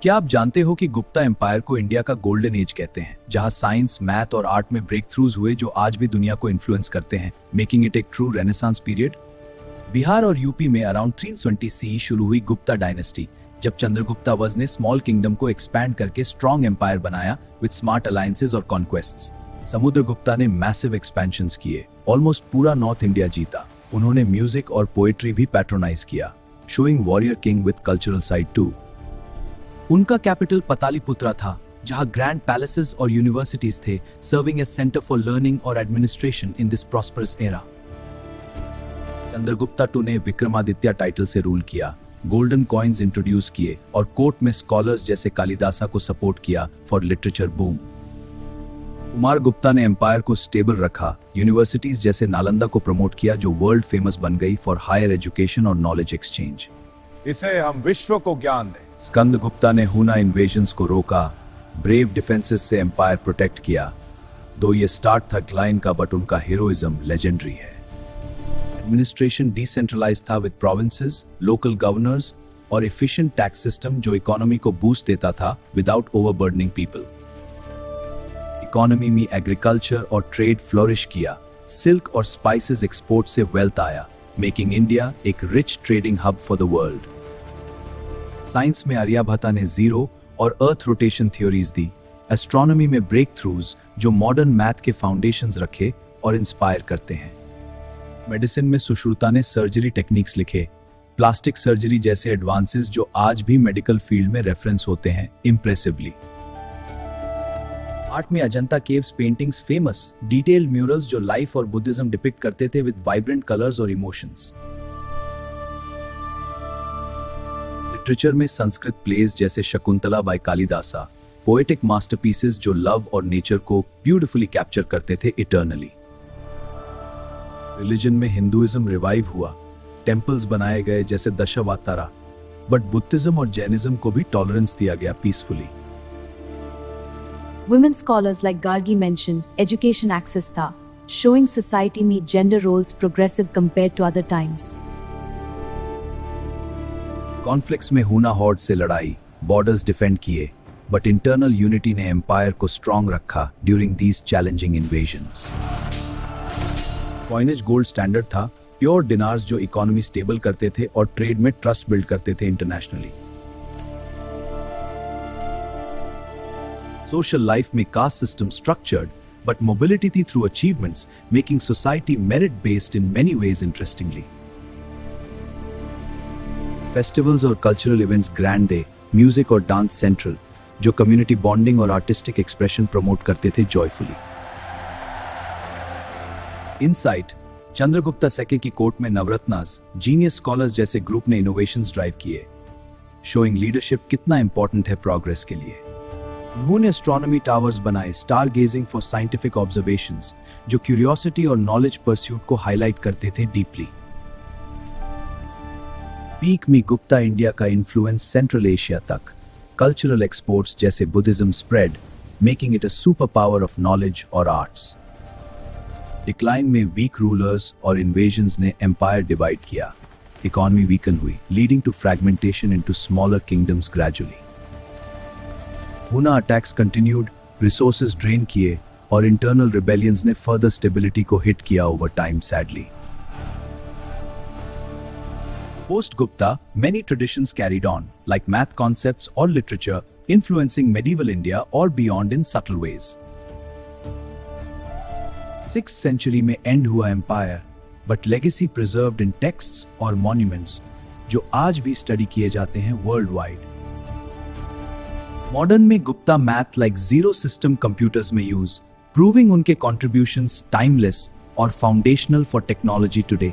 क्या आप जानते हो कि गुप्ता एम्पायर को इंडिया का गोल्डन एज कहते हैं, जहां साइंस, मैथ और आर्ट में ब्रेक थ्रूज हुए जो आज भी दुनिया को इन्फ्लुएंस करते हैं, मेकिंग इट एक ट्रू रेनेसांस पीरियड। बिहार और यूपी में अराउंड 320 सी शुरू हुई गुप्ता डायनेस्टी, जब चंद्रगुप्ता वज ने स्मॉल किंगडम को एक्सपैंड करके स्ट्रॉन्ग एम्पायर बनाया विद स्मार्ट अलायंसेस और कॉन्क्वेस्ट्स। समुद्रगुप्ता ने मैसिव एक्सपेंशंस किए, ऑलमोस्ट पूरा नॉर्थ इंडिया जीता। उन्होंने म्यूजिक और पोएट्री भी पैट्रोनाइज किया, showing warrior king with cultural side too. उनका कैपिटल पतालीपुत्रा था, जहां ग्रैंड पैलेसेस और यूनिवर्सिटीज थे, serving as centre for learning और administration in this prosperous era. Chandragupta two ने विक्रमादित्य टाइटल से रूल किया, गोल्डन कॉइन्स इंट्रोड्यूस किए और कोर्ट में स्कॉलर्स जैसे कालिदासा को सपोर्ट किया for literature boom. Kumar Gupta ने एम्पायर को स्टेबल रखा, यूनिवर्सिटीज जैसे नालंदा को प्रमोट किया जो वर्ल्ड फेमस बन गई फॉर हायर एजुकेशन और नॉलेज एक्सचेंज। इसे हम विश्व को ज्ञान दें। स्कंदगुप्ता ने हुना इन्वेजन्स को रोका, ब्रेव डिफेंसेस से एम्पायर प्रोटेक्ट किया। दो ये स्टार्ट था क्लाइन का, बट उनका हीरोइज्म लेजेंडरी है। एडमिनिस्ट्रेशन डिसेंट्रलाइज था विद प्रोविंसेस, लोकल गवर्नर्स और एफिशिएंट टैक्स सिस्टम जो इकोनॉमी को बूस्ट देता था विदाउट ओवरबर्डनिंग पीपल। इकोनॉमी में एग्रीकल्चर और ट्रेड फ्लोरिश किया, सिल्क और स्पाइसेस एक्सपोर्ट से वेल्थ आया, मेकिंग इंडिया एक rich trading hub for the world. Science में आर्यभट्टा ने जीरो और अर्थ रोटेशन थ्योरीज दी, एस्ट्रोनॉमी में ब्रेक थ्रूज जो मॉडर्न मैथ के फाउंडेशंस रखे और इंस्पायर करते हैं। मेडिसिन में सुश्रुता ने सर्जरी टेक्निक्स लिखे, प्लास्टिक सर्जरी जैसे एडवांसेस जो आज भी मेडिकल फील्ड में रेफरेंस होते हैं इंप्रेसिवली। आर्ट में Ajanta caves paintings famous, detailed murals जो लाइफ और बुद्धिज्म डिपिक्ट करते थे विद वाइब्रेंट कलर्स और इमोशंस। लिटरेचर में संस्कृत प्लेस जैसे Shakuntala bye Kalidasa, poetic masterpieces जो लव और नेचर को ब्यूटीफुली कैप्चर करते थे इटर्नली। रिलीजन में हिंदुइज्म रिवाइव हुआ, टेम्पल्स बनाए गए जैसे दशावतारा, बट बुद्धिज्म और जैनिज्म को भी टॉलरेंस दिया गया peacefully. Women scholars like Gargi mentioned education access था, showing society meet gender roles progressive compared to other times. Conflicts में हुना हॉर्ड से लड़ाई, बॉर्डर्स डिफेंड किए, बट इंटरनल यूनिटी ने एम्पायर को स्ट्रॉन्ग रखा during these challenging invasions. Coinage gold standard था, प्योर डिनार्स जो इकोनॉमी स्टेबल करते थे और ट्रेड में ट्रस्ट बिल्ड करते थे इंटरनेशनली। सोशल लाइफ में caste system structured, but mobility थी through achievements, making society merit based in many ways interestingly. Festivals और कल्चरल इवेंट्स ग्रैंड डे, म्यूजिक और डांस सेंट्रल, जो कम्युनिटी बॉन्डिंग और आर्टिस्टिक एक्सप्रेशन प्रमोट करते थे जॉयफुली। इनसाइट, चंद्रगुप्ता सेके की कोर्ट में नवरत्नास, जीनियस स्कॉलर्स जैसे ग्रुप ने इनोवेशंस ड्राइव किए, शोइंग लीडरशिप कितना इंपॉर्टेंट है प्रोग्रेस के लिए। उन्होंने एस्ट्रोनॉमी टावर्स बनाए, star gazing for scientific observations, जो क्यूरियोसिटी और नॉलेज परस्यूट को हाईलाइट करते थे डीपली। पीक में गुप्ता इंडिया का इन्फ्लुएंस सेंट्रल एशिया तक, कल्चरल एक्सपोर्ट्स जैसे Buddhism spread, making it a super power of knowledge और आर्ट्स। डिक्लाइन में वीक रूलर्स और इन्वेजन्स ने एम्पायर डिवाइड किया, इकोनॉमी वीकन हुई, leading to fragmentation into smaller kingdoms gradually. Huna attacks continued, resources drain किए और internal rebellions ने further stability को हिट किया over time sadly. Post Gupta, many traditions carried on, like math concepts or literature, influencing medieval India or beyond in subtle ways. 6th century में end हुआ empire, but legacy preserved in texts और monuments, जो आज भी study किए जाते हैं worldwide. Modern में Gupta math like zero system computers में use, proving उनके contributions timeless और foundational for technology today.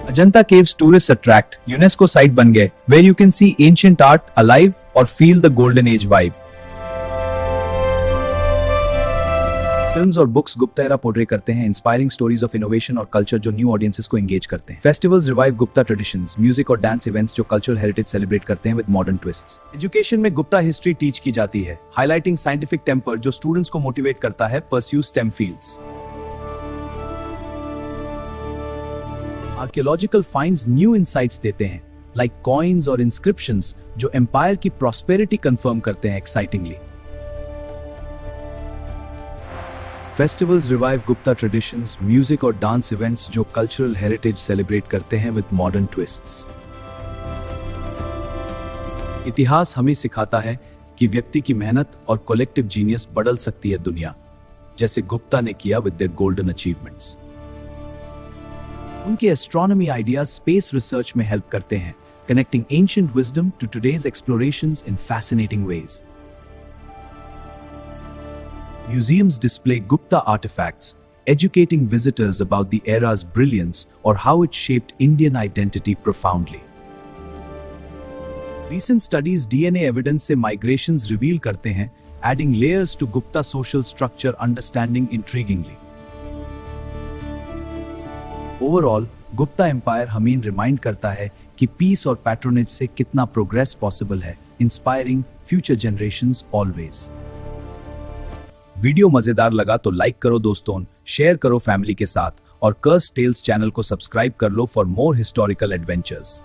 Ajanta caves tourist attract, UNESCO site बन गए, where you can see ancient art alive और feel the golden age vibe. Films और books Gupta era portray करते हैं, inspiring stories of innovation और culture जो new audiences को engage करते हैं। Festivals revive Gupta traditions, music और डांस इवेंट्स जो कल्चरल हेरिटेज सेलिब्रेट करते हैं विद मॉडर्न ट्विस्ट्स। एजुकेशन में गुप्ता हिस्ट्री टीच की जाती है, हाईलाइटिंग साइंटिफिक टेम्पर जो स्टूडेंट्स को मोटिवेट करता है pursue STEM fields. Archaeological finds new insights देते हैं, लाइक कॉइन्स और इंस्क्रिप्शंस जो एम्पायर की प्रॉस्पेरिटी कंफर्म करते हैं excitingly. Festivals revive Gupta traditions, music और डांस इवेंट्स जो कल्चरल हेरिटेज सेलिब्रेट करते हैं विद मॉडर्न ट्विस्ट्स। इतिहास हमें सिखाता है कि व्यक्ति की मेहनत और कलेक्टिव जीनियस बदल सकती है दुनिया, जैसे गुप्ता ने किया विद देयर गोल्डन अचीवमेंट्स। उनके एस्ट्रोनॉमी आइडियाज स्पेस रिसर्च में हेल्प करते हैं, connecting ancient wisdom to today's explorations in fascinating ways. Museums display Gupta artifacts, educating visitors about the era's brilliance or how it shaped Indian identity profoundly. Recent studies DNA evidence से migrations reveal करते हैं, adding layers to Gupta social structure understanding intriguingly. Overall, Gupta Empire हमें remind करता है कि piece और patronage से कितना प्रोग्रेस पॉसिबल है, inspiring future generations always. Video मजेदार लगा तो लाइक करो दोस्तों, शेयर करो फैमिली के साथ और कर्स टेल्स चैनल को सब्सक्राइब कर लो फॉर मोर हिस्टोरिकल एडवेंचर्स।